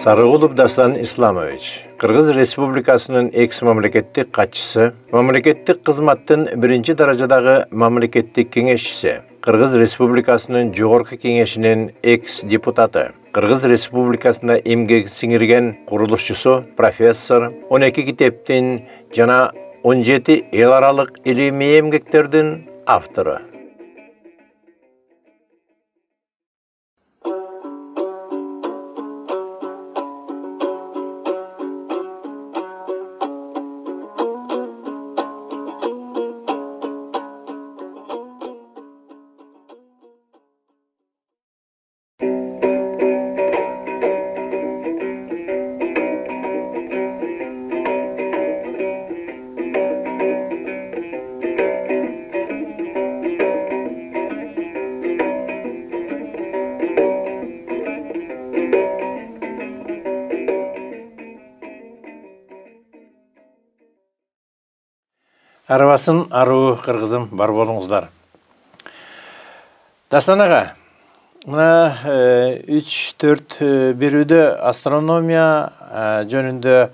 Sarıgulov Dastan Islamovich, Kırgız Respublikasının eks-mamleketlik katçısı, mamleketlik kızmattın birinci derecedagi mamleketlik kengeşçisi, Kırgız Respublikasının Jogorku Kengeşinin eks-deputatı, Kırgız Respublikasında emgek singirgen kuruluşçusu, professor, 12 kiteptin jana 17 el aralık ilimi emgeklerden avtoru. Arabasın aruu Kırgızım бар болуңуздар. Dastan ağa, mına 3-4 berüde astronomiya jönündө,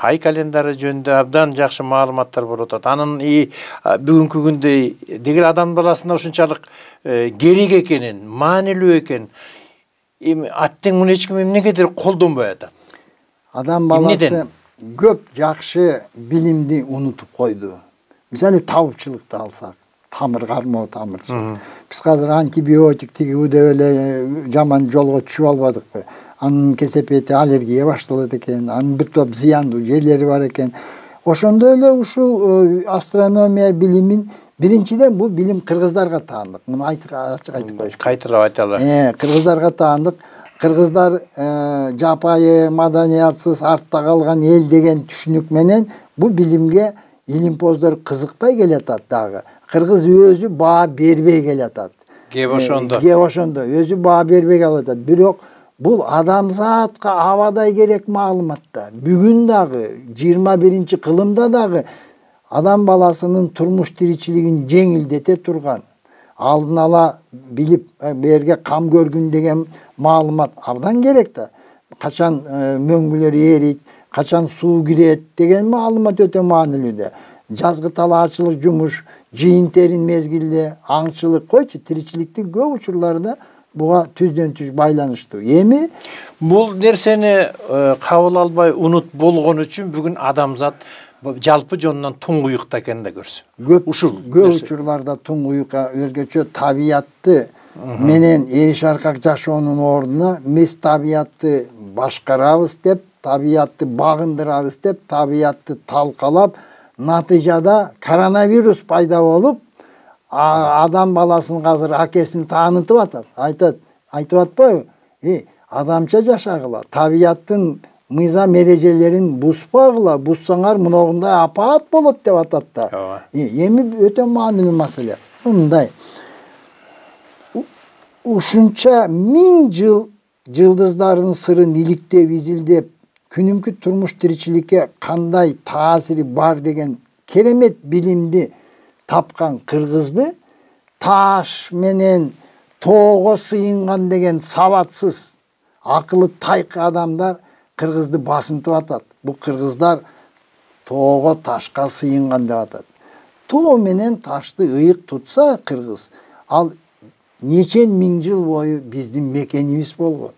ay kalendары jönündө abdan жакшы маалыматтар болуп атат. Анын бүгүнкү күндө дегил адам баласына ушунчалык керек экенин, маанилүү экен. Аттең муну эч ким эмнегедир колдонбой атат. Адам баласы көп жакшы билимди унутуп койду. Мисалы табыпчылыкты алсак, тамыр кармоо тамырчылык. Биз азыр антибиотик тиги деп эле жаман жолго түшүп албадыкпы? Анын кесепети аллергия башталат экен, анын бир топ зыяндуу жерлери бар экен. Ошондой эле ушул астрономия билимин биринчиден бул билим кыргыздарга таандык. Муну ачык айтып коюш. Кайтырып айталы. Кыргыздарга таандык. Кыргыздар жапайы, маданиятсыз, артта калган эл деген түшүнүк менен бу билимге илимпоздор кызыкпай келатат дагы. Кыргыз өзү баа бербей келатат. Кеп ошондо. Өзү баа бербей келатат. Бирок бул адамзатка абадай керек маалыматта. Бүгүн дагы 21-кылымда дагы адам баласынын турмуш тиричилигин жеңилдете турган, алдын ала билип берге кам көргүн деген маалымат абдан керек да. Качан мөңгүлөр эрийт, качан суу кирет деген маалымат өтө маанилүү да. Жазгы талаачылык жумуш, жыйын-терин мезгилде, аңчылык койчу, тиричиликтин көп учурларында буга түздөн-түз байланыштуу. Эми бул нерсени кабыл албай унут болгон үчүн бүгүн адамзат жалпы жонунан туңгуюкта экенин да көрсүн. Көп учурларда туңгуюкка өзгөчө табиятты менен эриш аркак жашоонун ордуна биз табиятты башкарабыз деп, табиятты багындырабыз деп, табиятты талкалап, натыйжада коронавирус пайда болуп, адам баласын азыр акесин таанытып атат. Айтып атпайбы? Адамча жашагыла, табияттын мыйзам эрежелерин буспагыла, буссаңар мыногундай апаат болот деп атат да. Эми өтө маанилүү маселе. Мындай. Ушунча 1000 жыл жылдыздардын сырын иликтеп, изилдеп, күнүмкү турмуш тиричиликке кандай таасири бар деген керемет билимди тапкан кыргызды таш менен тоого сыйынган деген сабатсыз, акылы тайкы адамдар кыргызды басынтып атат. Бул кыргыздар тоого ташка сыйынган деп атат. Тоо менен ташты ыйык тутса кыргыз, ал нечен миң жыл бою биздин мекенибиз болгон.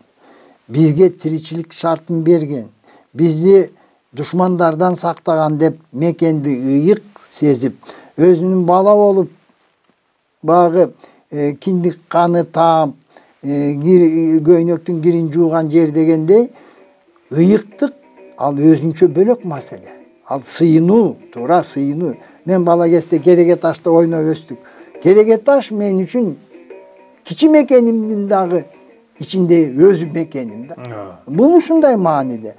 Бизге тиричилик шартын берген, бизди душмандардан сактаган деп мекенди ыйык сезип, өзүнүн бала болуп, багы киндик каны таап, көйнөктүн кирин жууган жер дегендей, ыйыктык ал өзүнчө бөлөк маселе. Ал сыйынуу, туура сыйынуу. Мен бала кезде кереге ташта ойноп өстүк. Кереге таш мен үчүн кичи мекенимдин дагы ичинде өзү мекеним да. Бул ушундай маанилүү.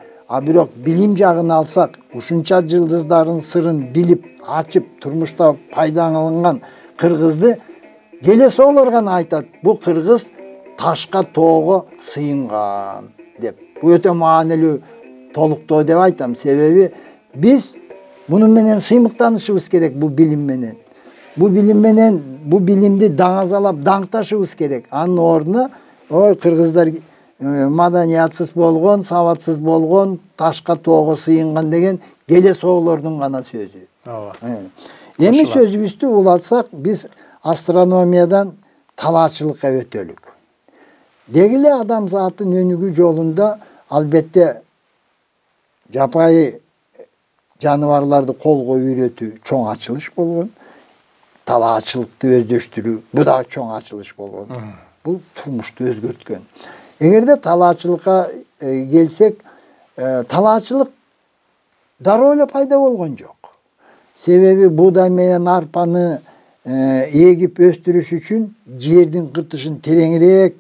Бирок билим жагын алсак, ушунча жылдыздардын сырын билип, ачып, турмушта пайдаланган кыргызды келесі оларга айтат. Бул кыргыз ташка тоого сыйынган деп. Бул өтө маанилүү толуктоо деп айтам. Себеби биз мунун менен сыймыктанышыбыз керек бул билим менен. Бул билим менен бул билимди даңазалап даңкташыбыз керек. Анын ордуна ой кыргыздар маданиятсыз болгон, сабатсыз болгон, ташка тоого сыйынган деген келе соолордун гана сөзү. Ооба. Эми сөзүбүздү улатсак, биз астрономиядан талаачылыкка өтөлүк. Дегиле адам затын өнүгүү жолунда албетте жапайы жаныбарларды колго үйрөтүү чоң ачылыш болгон. Талаачылыкты өздөштүрүү бу да чоң ачылыш болгон. Бул турмушту өзгөрткөн. Эгерде талаачылыкка келсек, талаачылык дароо эле пайда болгон жок. Себеби буудай менен арпаны эгип өстүрүш үчүн жердин кыртышын тереңирээк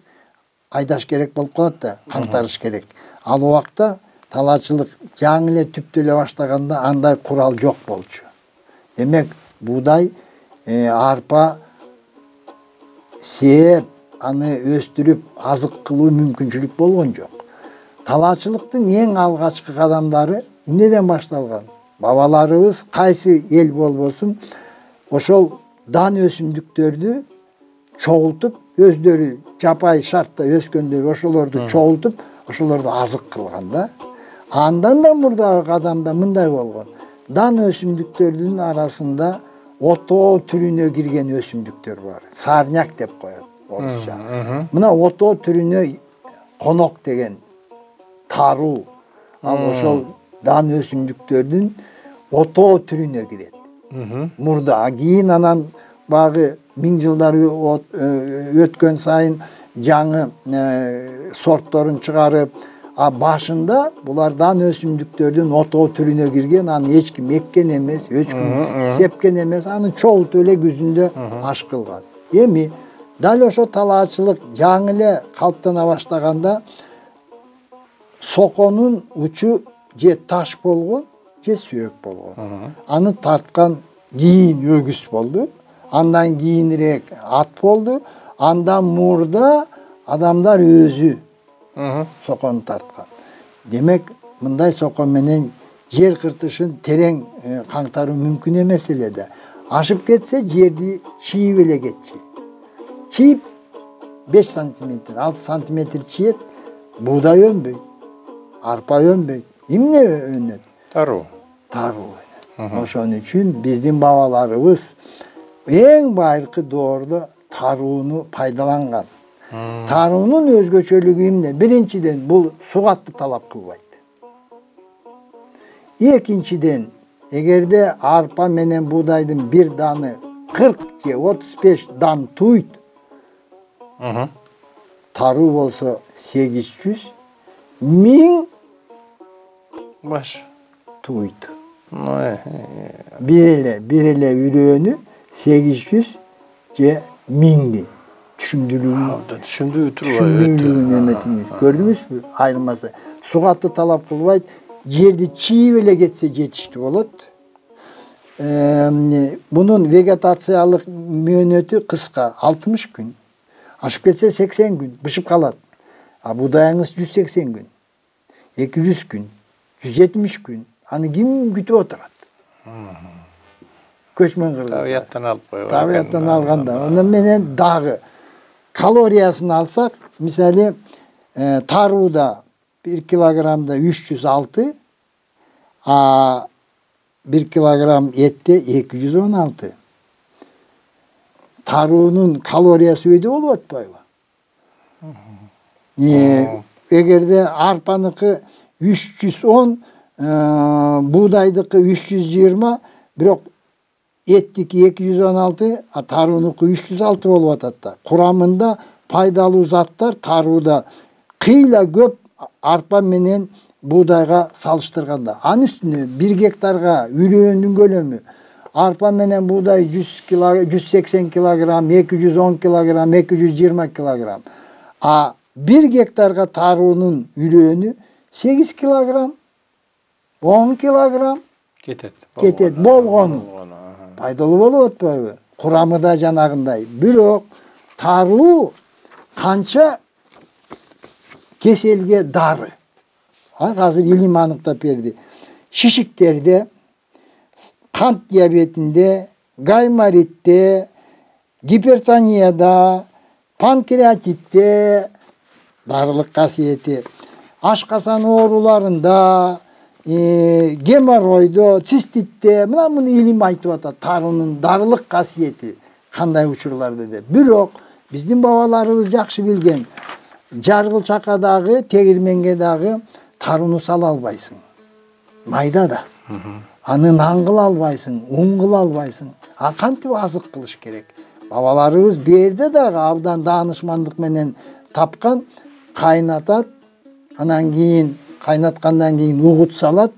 айдаш керек болуп калат да, каңтарыш керек. Ал убакта талаачылык жаңы эле түптөлө баштаганда андай курал жок болчу. Демек, буудай, арпа сээп, аны өстүрүп, азык кылуу мүмкүнчүлүк болгон жок. Талаачылыктын эң алгачкы кадамдары эмнеден башталган? Бабаларыбыз кайсы эл болбосун, ошол дан өсүмдүктөрдү чогултуп, өздөрү жапайы шартта өскөндөр ошолорду чогултуп, ошолорду азык кылган да. Андан да мурдагы кадамда мындай болгон. Дан өсүмдүктөрдүн арасында отоо түрүнө кирген өсүмдүктөр бар. Сарняк деп коет орусча. Мына отоо түрүнө конок деген таруу. Ал ошол дан өсүмдүктөрдүн отоо түрүнө кирет. Мурда кийин анан багы миң жылдар өткөн сайын жаңы сортторун чыгарып, башында булардан өсүмдүктөрдүн отоо түрүнө кирген, аны эч ким эккен эмес, эч ким сепкен эмес, аны чогултуп эле күзүндө аш кылган. Эми дал ошо талаачылык жаңы эле калыптана баштаганда соконун учу же таш болгон, же сөөк болгон. Аны тарткан кийин өгүз болду, андан кийинирээк ат болду, андан мурда адамдар өзү сокону тарткан. Демек, мындай сокон менен жер кыртышын терең каңтаруу мүмкүн эмес эле да. Ашып кетсе, жерди чийип эле кетчү. Чийип 5 сантиметр, 6 сантиметр чиет, буудай өнбөйт, арпа өнбөйт. Эмне өнөт? Таруу. Таруу өнөт. Ошон үчүн биздин бабаларыбыз эң байыркы доордо тарууну пайдаланган. Таруунун өзгөчөлүгү эмне? Биринчиден, бул сугатты талап кылбайт. Экинчиден, эгерде арпа менен буудайдын бир даны 40 же 35 дан туйт, таруу болсо 800 1000 баш туйт. Бир эле үрөөнү 800 же 1000ди. Түшүндүрүүнүн эметиңиз көрдүңүзбү? Айырмасы сугатты талап кылбайт, жерди чийип эле кетсе жетиштүү болот. Бунун вегетациялык мөөнөтү кыска, 60 күн. Ашып кетсе 80 күн, бышып калат. Буудайыңыз 180 күн, 200 күн, 170 күн. Аны ким күтүп отурат? Көчмөн кыргыз. Табияттан алып коюп. Табияттан алганда. Анан менен дагы калориясын алсак, мисалы, тарууда 1 килограммда 306, а 1 килограмм этте 216. Таруунун калориясы өйдө болуп атпайбы? Эгерде арпаныкы 310, буудайдыкы 320, бирок эттики 216, а таруунуку 306 болуп атат да. Курамында пайдалуу заттар тарууда кыйла көп арпа менен буудайга салыштырганда. Анын үстүнө 1 гектарга үрөөнүн көлөмү арпа менен буудай 180 килограмм, 210 килограмм, 220 килограмм. А 1 гектарга таруунун үрөөнү 8 килограмм, 10 килограмм кетет болгону. Пайдалуу болуп атпайбы? Курамы да жанагындай. Бирок таруу канча кеселге дары. Азыр илим аныктап берди. Шишиктерде, кант диабетинде, гайморитте, гипертонияда, панкреатитте, darылык касиети. Ашкасан ооруларында, геморройдо, циститте, муну илим айтып атат. Тарунун дарылык касиети кандай учурларда деп. Бирок биздин бабаларыбыз жакшы билген. Жаргыл чакадагы, тегирменге дагы таруну сала албайсың. Майда да. Аны нан кыла албайсың, ун кыла албайсың. Кантип азык кылыш керек. Бабаларыбыз берде дагы абдан даанышмандык менен тапкан, кайнатат, анан кийин кайнаткандан кийин угут салат,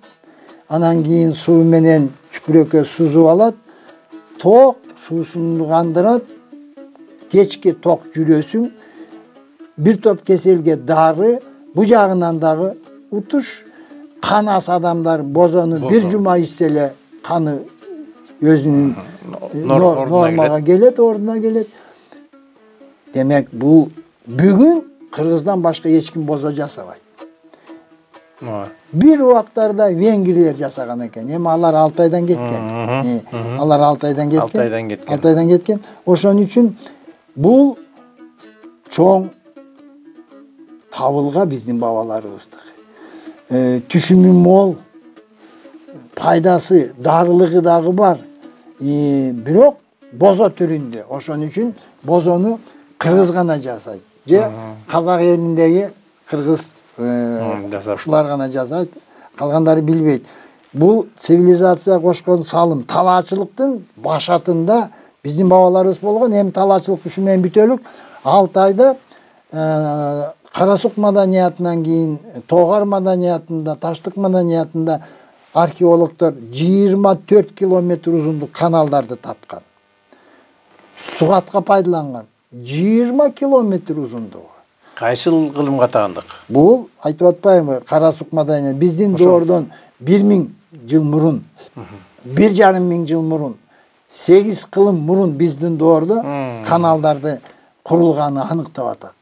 анан кийин суу менен чүпүрөккө сузуп алат, ток суусун кандырат, кечки ток жүрөсүң, бир топ кеселге дары, бу жагынан дагы утуш, кан аз адамдар бозону бир жума ичсе эле каны өзүнүн нормага келет, ордуна келет. Демек, бул бүгүн Кыргыздан башка эч ким бозо жасабайт. Бир убактарда венгрлер жасаган экен. Эми алар 6 айдан кеткен. Алар 6 айдан кеткен. 6 айдан кеткен. Ошон үчүн бул чоң табылга биздин бабаларыбыздык. Түшүмү мол, пайдасы, дарылыгы дагы бар. Бирок бозо түрүндө. Ошон үчүн бозону кыргыз гана жасайт. Же казак элиндеги кыргыз ушулар гана жасайт, калгандары билбейт. Бул цивилизация кошкон салым, талаачылыктын башатында биздин бабаларыбыз болгон. Эми талаачылык ушу менен бүтөлүк. 6 айда Карасук маданиятынан кийин Тогар маданиятында, Таштык маданиятында археологдор 24 километр узундук каналдарды тапкан. Сугатка пайдаланган 20 километр узундугу. Кайсыл кылымга таандык? Бул айтып атпаймынбы, Карасук маданият биздин доордон 1000 жыл мурун, 1,5 жыл мурун, 8 кылым мурун биздин доордо каналдарды курулганы аныктап атат.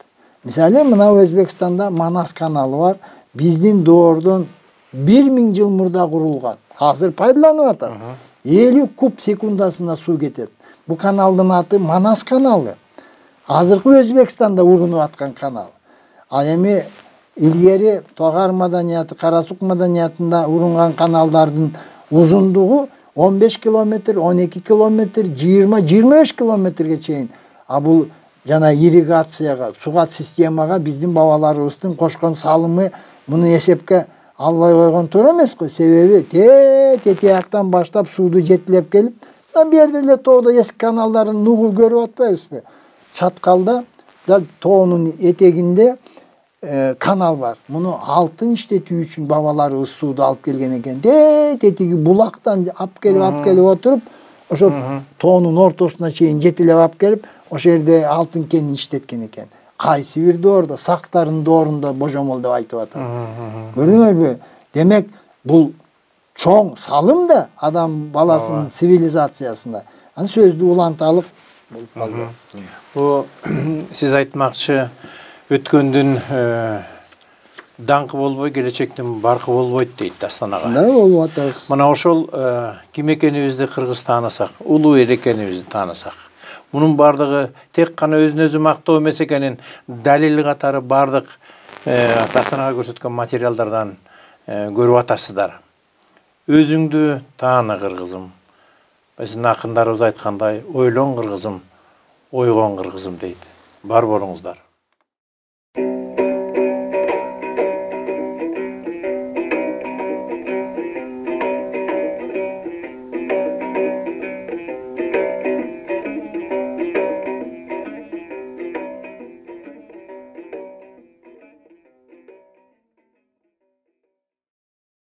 Мисалы, мына Өзбекстанда Манас каналы бар, биздин доордон 1000 жыл мурда курулган. Азыр пайдаланып атат. 50 куб секундасына суу кетет. Бул каналдын аты Манас каналы. Азыркы Өзбекстанда урунуп аткан канал. А эми илгери Тогар маданияты, Карасук маданиятында урунган каналдардын узундугу 15 километр, 12 километр, 20-25 километрге чейин. А бул жана ирригацияга, сугат системага биздин бабаларыбыздын кошкон салымы муну эсепке албай койгон туура эмес го. Себеби тетияктан баштап сууду жетилеп келип, бу жерде эле тоодо эски каналдарын нугул көрүп атпайбызбы? Чаткалда да тоонун этегинде канал бар. Муну алтын иштетүү үчүн бабаларыбыз сууду алып келген экен. Тетиги булактан алып келип отуруп, ошо тоонун ортосуна чейин жетилеп алып келип, ошо жерде алтын кенин иштеткен экен. Кайсы бир доордо, Сактардын доорунда божомол деп айтып атат. Көрдүңөрбү? Демек, бул чоң салым да адам баласынын цивилизациясына. Аны сөздү уланталык болуп калды. Бу сиз айтмакчы, өткөндүн даңкы болбой, келечектин баркы болбойт дейт Астанага. Ушундай болуп атабыз. Мына ошол ким экенибизди кыргыз таанысак, улуу эл экенибизди таанысак, мунун бардыгы тек кана өзүн-өзү мактоо эмес экенин далили катары бардык Астанага көрсөткөн материалдардан көрүп атасыздар. Өзүңдү тааны кыргызым. Биздин акындарыбыз айткандай, ойлон кыргызым, ойгон кыргызым дейт. Бар болуңуздар.